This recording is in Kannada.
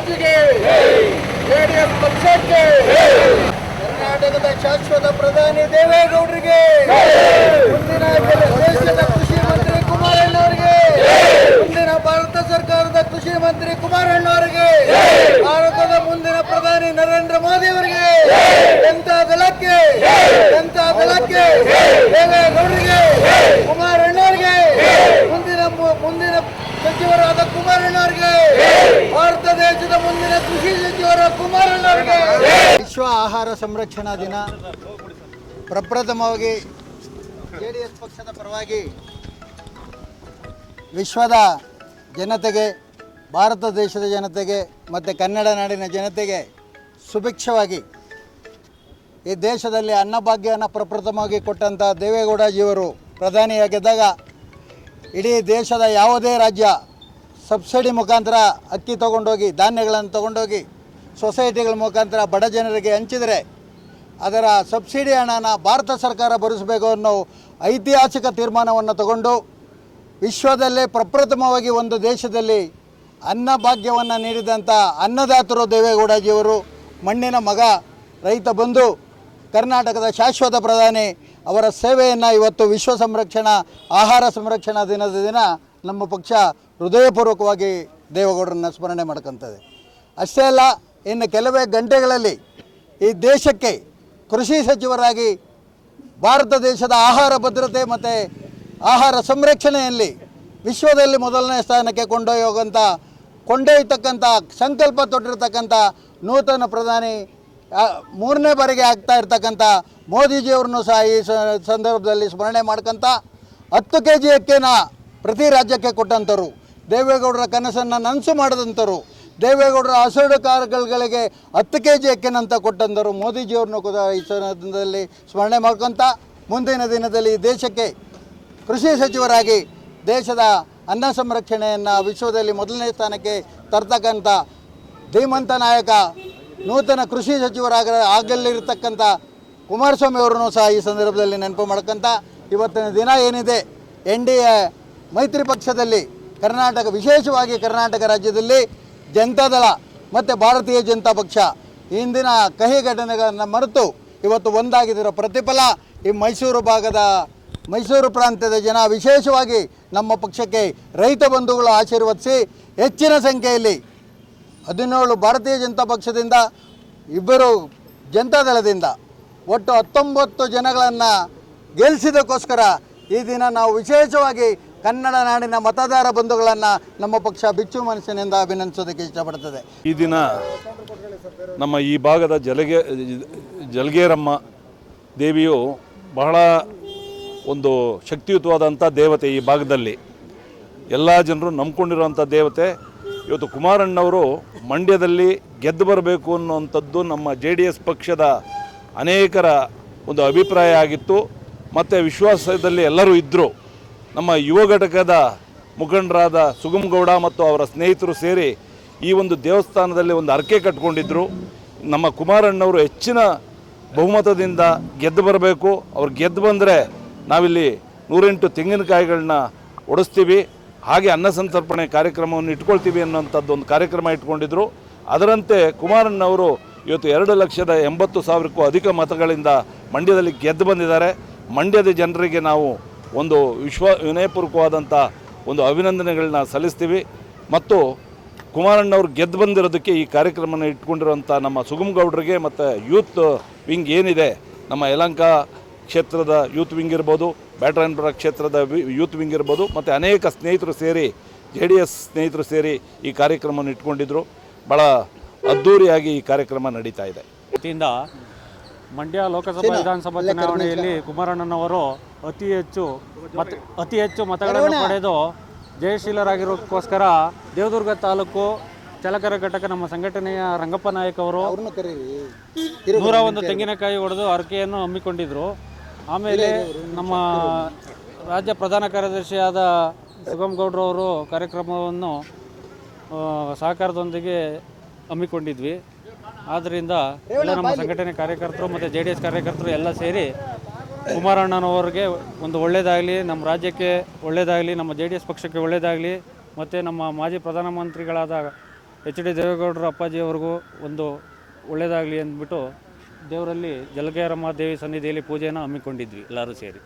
ರಾಜ್ಗೆ ಜೆಡಿಎಸ್ ಪಕ್ಷಕ್ಕೆ ಕರ್ನಾಟಕದ ಶಾಶ್ವತ ಪ್ರಧಾನಿ ದೇವೇಗೌಡರಿಗೆ ಮುಂದಿನ ದೇಶದ ಕೃಷಿ ಮಂತ್ರಿ ಕುಮಾರಣ್ಣವರಿಗೆ ಮುಂದಿನ ಭಾರತ ಸರ್ಕಾರದ ಕೃಷಿ ಮಂತ್ರಿ ಕುಮಾರಣ್ಣವರಿಗೆ ಭಾರತದ ಮುಂದಿನ ಪ್ರಧಾನಿ ನರೇಂದ್ರ ಮೋದಿ ಅವರಿಗೆ ಜನತಾ ದಳಕ್ಕೆ ದೇವೇಗೌಡರಿಗೆ ಕುಮಾರಣ್ಣವರಿಗೆ ಮುಂದಿನ ಸಚಿವರಾದ ಕುಮಾರಣ್ಣವರಿಗೆ ಭಾರತ ದೇಶದ ಮುಂದಿನ ಕೃಷಿ ಸಚಿವರ ಕುಮಾರಣ್ಣವರಿಗೆ ವಿಶ್ವ ಆಹಾರ ಸಂರಕ್ಷಣಾ ದಿನ ಪ್ರಪ್ರಥಮವಾಗಿ ಜೆಡಿಎಸ್ ಪಕ್ಷದ ಪರವಾಗಿ ವಿಶ್ವದ ಜನತೆಗೆ, ಭಾರತ ದೇಶದ ಜನತೆಗೆ ಮತ್ತು ಕನ್ನಡ ನಾಡಿನ ಜನತೆಗೆ ಸುಭಿಕ್ಷವಾಗಿ ಈ ದೇಶದಲ್ಲಿ ಅನ್ನಭಾಗ್ಯವನ್ನು ಪ್ರಪ್ರಥಮವಾಗಿ ಕೊಟ್ಟಂಥ ದೇವೇಗೌಡಜಿಯವರು ಪ್ರಧಾನಿಯಾಗಿದ್ದಾಗ ಇಡೀ ದೇಶದ ಯಾವುದೇ ರಾಜ್ಯ ಸಬ್ಸಿಡಿ ಮುಖಾಂತರ ಅಕ್ಕಿ ತೊಗೊಂಡೋಗಿ, ಧಾನ್ಯಗಳನ್ನು ತೊಗೊಂಡೋಗಿ ಸೊಸೈಟಿಗಳ ಮುಖಾಂತರ ಬಡ ಜನರಿಗೆ ಹಂಚಿದರೆ ಅದರ ಸಬ್ಸಿಡಿ ಹಣನ ಭಾರತ ಸರ್ಕಾರ ಭರಿಸಬೇಕು ಅನ್ನೋ ಐತಿಹಾಸಿಕ ತೀರ್ಮಾನವನ್ನು ತಗೊಂಡು ವಿಶ್ವದಲ್ಲೇ ಪ್ರಪ್ರಥಮವಾಗಿ ಒಂದು ದೇಶದಲ್ಲಿ ಅನ್ನಭಾಗ್ಯವನ್ನು ನೀಡಿದಂಥ ಅನ್ನದಾತರು ದೇವೇಗೌಡಜಿಯವರು. ಮಣ್ಣಿನ ಮಗ, ರೈತ ಬಂಧು, ಕರ್ನಾಟಕದ ಶಾಶ್ವತ ಪ್ರಧಾನಿ ಅವರ ಸೇವೆಯನ್ನು ಇವತ್ತು ವಿಶ್ವ ಆಹಾರ ಸಂರಕ್ಷಣಾ ದಿನದ ದಿನ ನಮ್ಮ ಪಕ್ಷ ಹೃದಯಪೂರ್ವಕವಾಗಿ ದೇವೇಗೌಡರನ್ನು ಸ್ಮರಣೆ ಮಾಡ್ಕೊತದೆ. ಅಷ್ಟೇ ಅಲ್ಲ, ಇನ್ನು ಕೆಲವೇ ಗಂಟೆಗಳಲ್ಲಿ ಈ ದೇಶಕ್ಕೆ ಕೃಷಿ ಸಚಿವರಾಗಿ ಭಾರತ ದೇಶದ ಆಹಾರ ಭದ್ರತೆ ಮತ್ತು ಆಹಾರ ಸಂರಕ್ಷಣೆಯಲ್ಲಿ ವಿಶ್ವದಲ್ಲಿ ಮೊದಲನೇ ಸ್ಥಾನಕ್ಕೆ ಕೊಂಡೊಯ್ಯತಕ್ಕಂಥ ಸಂಕಲ್ಪ ತೊಟ್ಟಿರ್ತಕ್ಕಂಥ ನೂತನ ಪ್ರಧಾನಿ 3ನೇ ಬಾರಿಗೆ ಆಗ್ತಾ ಇರ್ತಕ್ಕಂಥ ಮೋದಿಜಿಯವ್ರನ್ನೂ ಸಹ ಈ ಸಂದರ್ಭದಲ್ಲಿ ಸ್ಮರಣೆ ಮಾಡ್ಕೊತ 10 kg ಅಕ್ಕಿನ ಪ್ರತಿ ರಾಜ್ಯಕ್ಕೆ ಕೊಟ್ಟಂಥವ್ರು, ದೇವೇಗೌಡರ ಕನಸನ್ನು ನನಸು ಮಾಡಿದಂಥವ್ರು, ದೇವೇಗೌಡರ ಹಸಿರು ಕಾರ್ಯಗಳಿಗೆ 10 kg ಅಕ್ಕಿನಂತ ಕೊಟ್ಟಂಥವ್ರು ಮೋದಿಜಿಯವ್ರನ್ನೂ ಕೂಡ ಈ ಸಂದರ್ಭದಲ್ಲಿ ಸ್ಮರಣೆ ಮಾಡ್ಕೊತ ಮುಂದಿನ ದಿನದಲ್ಲಿ ಈ ದೇಶಕ್ಕೆ ಕೃಷಿ ಸಚಿವರಾಗಿ ದೇಶದ ಅನ್ನ ಸಂರಕ್ಷಣೆಯನ್ನು ವಿಶ್ವದಲ್ಲಿ ಮೊದಲನೇ ಸ್ಥಾನಕ್ಕೆ ತರ್ತಕ್ಕಂಥ ಧೀಮಂತ ನಾಯಕ, ನೂತನ ಕೃಷಿ ಆಗಲಿರ್ತಕ್ಕಂಥ ಕುಮಾರಸ್ವಾಮಿ ಅವರನ್ನು ಸಹ ಈ ಸಂದರ್ಭದಲ್ಲಿ ನೆನಪು ಮಾಡ್ಕೊತ ಇವತ್ತಿನ ದಿನ ಏನಿದೆ, NDA ಮೈತ್ರಿ ಪಕ್ಷದಲ್ಲಿ ವಿಶೇಷವಾಗಿ ಕರ್ನಾಟಕ ರಾಜ್ಯದಲ್ಲಿ ಜನತಾದಳ ಮತ್ತು ಭಾರತೀಯ ಜನತಾ ಪಕ್ಷ ಇಂದಿನ ಕಹಿ ಘಟನೆಗಳನ್ನು ಮರೆತು ಇವತ್ತು ಒಂದಾಗಿದ್ದರ ಪ್ರತಿಫಲ ಈ ಮೈಸೂರು ಪ್ರಾಂತ್ಯದ ಜನ ವಿಶೇಷವಾಗಿ ನಮ್ಮ ಪಕ್ಷಕ್ಕೆ ರೈತ ಬಂಧುಗಳು ಆಶೀರ್ವದಿಸಿ ಹೆಚ್ಚಿನ ಸಂಖ್ಯೆಯಲ್ಲಿ 17 ಭಾರತೀಯ ಜನತಾ ಪಕ್ಷದಿಂದ, 2 ಜನತಾದಳದಿಂದ ಒಟ್ಟು 19 ಜನಗಳನ್ನು ಗೆಲ್ಲಿಸಿದಕ್ಕೋಸ್ಕರ ಈ ದಿನ ನಾವು ವಿಶೇಷವಾಗಿ ಕನ್ನಡ ನಾಡಿನ ಮತದಾರ ಬಂಧುಗಳನ್ನು ನಮ್ಮ ಪಕ್ಷ ಬಿಚ್ಚು ಮನಸ್ಸಿನಿಂದ ಅಭಿನಂದಿಸೋದಕ್ಕೆ ಇಷ್ಟಪಡ್ತದೆ. ಈ ದಿನ ನಮ್ಮ ಈ ಭಾಗದ ಜಲಗೇರಮ್ಮ ದೇವಿಯು ಬಹಳ ಒಂದು ಶಕ್ತಿಯುತವಾದಂಥ ದೇವತೆ. ಈ ಭಾಗದಲ್ಲಿ ಎಲ್ಲ ಜನರು ನಂಬ್ಕೊಂಡಿರುವಂಥ ದೇವತೆ. ಇವತ್ತು ಕುಮಾರಣ್ಣವರು ಮಂಡ್ಯದಲ್ಲಿ ಗೆದ್ದು ಬರಬೇಕು ಅನ್ನುವಂಥದ್ದು ನಮ್ಮ JDS ಪಕ್ಷದ ಅನೇಕರ ಒಂದು ಅಭಿಪ್ರಾಯ ಆಗಿತ್ತು ಮತ್ತು ವಿಶ್ವಾಸದಲ್ಲಿ ಎಲ್ಲರೂ ಇದ್ದರು. ನಮ್ಮ ಯುವ ಘಟಕದ ಮುಖಂಡರಾದ ಸುಗಮಗೌಡ ಮತ್ತು ಅವರ ಸ್ನೇಹಿತರು ಸೇರಿ ಈ ಒಂದು ದೇವಸ್ಥಾನದಲ್ಲಿ ಒಂದು ಹರಕೆ ಕಟ್ಕೊಂಡಿದ್ದರು. ನಮ್ಮ ಕುಮಾರಣ್ಣವರು ಹೆಚ್ಚಿನ ಬಹುಮತದಿಂದ ಗೆದ್ದು ಬರಬೇಕು, ಅವ್ರು ಗೆದ್ದು ಬಂದರೆ ನಾವಿಲ್ಲಿ 108 ತೆಂಗಿನಕಾಯಿಗಳನ್ನ ಒಡಿಸ್ತೀವಿ, ಹಾಗೆ ಅನ್ನ ಸಂತರ್ಪಣೆ ಕಾರ್ಯಕ್ರಮವನ್ನು ಇಟ್ಕೊಳ್ತೀವಿ ಅನ್ನೋಂಥದ್ದು ಒಂದು ಕಾರ್ಯಕ್ರಮ ಇಟ್ಕೊಂಡಿದ್ರು. ಅದರಂತೆ ಕುಮಾರಣ್ಣವರು ಇವತ್ತು 2,80,000ಕ್ಕೂ ಅಧಿಕ ಮತಗಳಿಂದ ಮಂಡ್ಯದಲ್ಲಿ ಗೆದ್ದು ಬಂದಿದ್ದಾರೆ. ಮಂಡ್ಯದ ಜನರಿಗೆ ನಾವು ಒಂದು ವಿನಯಪೂರ್ವಕವಾದಂಥ ಒಂದು ಅಭಿನಂದನೆಗಳನ್ನ ಸಲ್ಲಿಸ್ತೀವಿ. ಮತ್ತು ಕುಮಾರಣ್ಣವ್ರು ಗೆದ್ದು ಬಂದಿರೋದಕ್ಕೆ ಈ ಕಾರ್ಯಕ್ರಮನ ಇಟ್ಕೊಂಡಿರುವಂಥ ನಮ್ಮ ಸುಗಮಗೌಡರಿಗೆ ಮತ್ತು ಯೂತ್ ವಿಂಗ್ ಏನಿದೆ, ನಮ್ಮ ಯಲಹಂಕ ಕ್ಷೇತ್ರದ ಯೂತ್ ವಿಂಗ್ ಇರ್ಬೋದು, ಬ್ಯಾಟರಾಯನಪುರ ಕ್ಷೇತ್ರದ ಯೂತ್ ವಿಂಗ್ ಇರ್ಬೋದು, ಮತ್ತು ಅನೇಕ ಸ್ನೇಹಿತರು ಸೇರಿ JDS ಸ್ನೇಹಿತರು ಸೇರಿ ಈ ಕಾರ್ಯಕ್ರಮವನ್ನು ಇಟ್ಕೊಂಡಿದ್ರು. ಭಾಳ ಅದ್ಧೂರಿಯಾಗಿ ಈ ಕಾರ್ಯಕ್ರಮ ನಡೀತಾ ಇದೆ. ವತಿಯಿಂದ ಮಂಡ್ಯ ಲೋಕಸಭಾ ವಿಧಾನಸಭಾ ಚುನಾವಣೆಯಲ್ಲಿ ಕುಮಾರಣ್ಣನವರು ಅತಿ ಹೆಚ್ಚು ಮತಗಳನ್ನು ಪಡೆದು ಜಯಶೀಲರಾಗಿರೋಕ್ಕೋಸ್ಕರ ದೇವದುರ್ಗ ತಾಲೂಕು ಚಾಲಕರ ಘಟಕ ನಮ್ಮ ಸಂಘಟನೆಯ ರಂಗಪ್ಪ ನಾಯಕ್ ಅವರು 101 ತೆಂಗಿನಕಾಯಿ ಹೊಡೆದು ಹರಕೆಯನ್ನು ಹಮ್ಮಿಕೊಂಡಿದ್ದರು. ಆಮೇಲೆ ನಮ್ಮ ರಾಜ್ಯ ಪ್ರಧಾನ ಕಾರ್ಯದರ್ಶಿಯಾದ ಸುಗಮಗೌಡರವರು ಕಾರ್ಯಕ್ರಮವನ್ನು ಸಹಕಾರದೊಂದಿಗೆ ಹಮ್ಮಿಕೊಂಡಿದ್ವಿ. ಆದ್ದರಿಂದ ಎಲ್ಲ ನಮ್ಮ ಸಂಘಟನೆ ಕಾರ್ಯಕರ್ತರು ಮತ್ತು JDS ಕಾರ್ಯಕರ್ತರು ಎಲ್ಲ ಸೇರಿ ಕುಮಾರಣ್ಣನವರಿಗೆ ಒಂದು ಒಳ್ಳೆಯದಾಗಲಿ, ನಮ್ಮ ರಾಜ್ಯಕ್ಕೆ ಒಳ್ಳೆಯದಾಗಲಿ, ನಮ್ಮ JDS ಪಕ್ಷಕ್ಕೆ ಒಳ್ಳೆಯದಾಗಲಿ, ಮತ್ತು ನಮ್ಮ ಮಾಜಿ ಪ್ರಧಾನಮಂತ್ರಿಗಳಾದ ಎಚ್ ಡಿ ದೇವೇಗೌಡರ ಅಪ್ಪಾಜಿಯವ್ರಿಗೂ ಒಂದು ಒಳ್ಳೆಯದಾಗಲಿ ಅಂದ್ಬಿಟ್ಟು ದೇವರಲ್ಲಿ ಜಲಗೇರಮ್ಮ ದೇವಿ ಸನ್ನಿಧಿಯಲ್ಲಿ ಪೂಜೆಯನ್ನು ಹಮ್ಮಿಕೊಂಡಿದ್ವಿ ಎಲ್ಲರೂ ಸೇರಿ.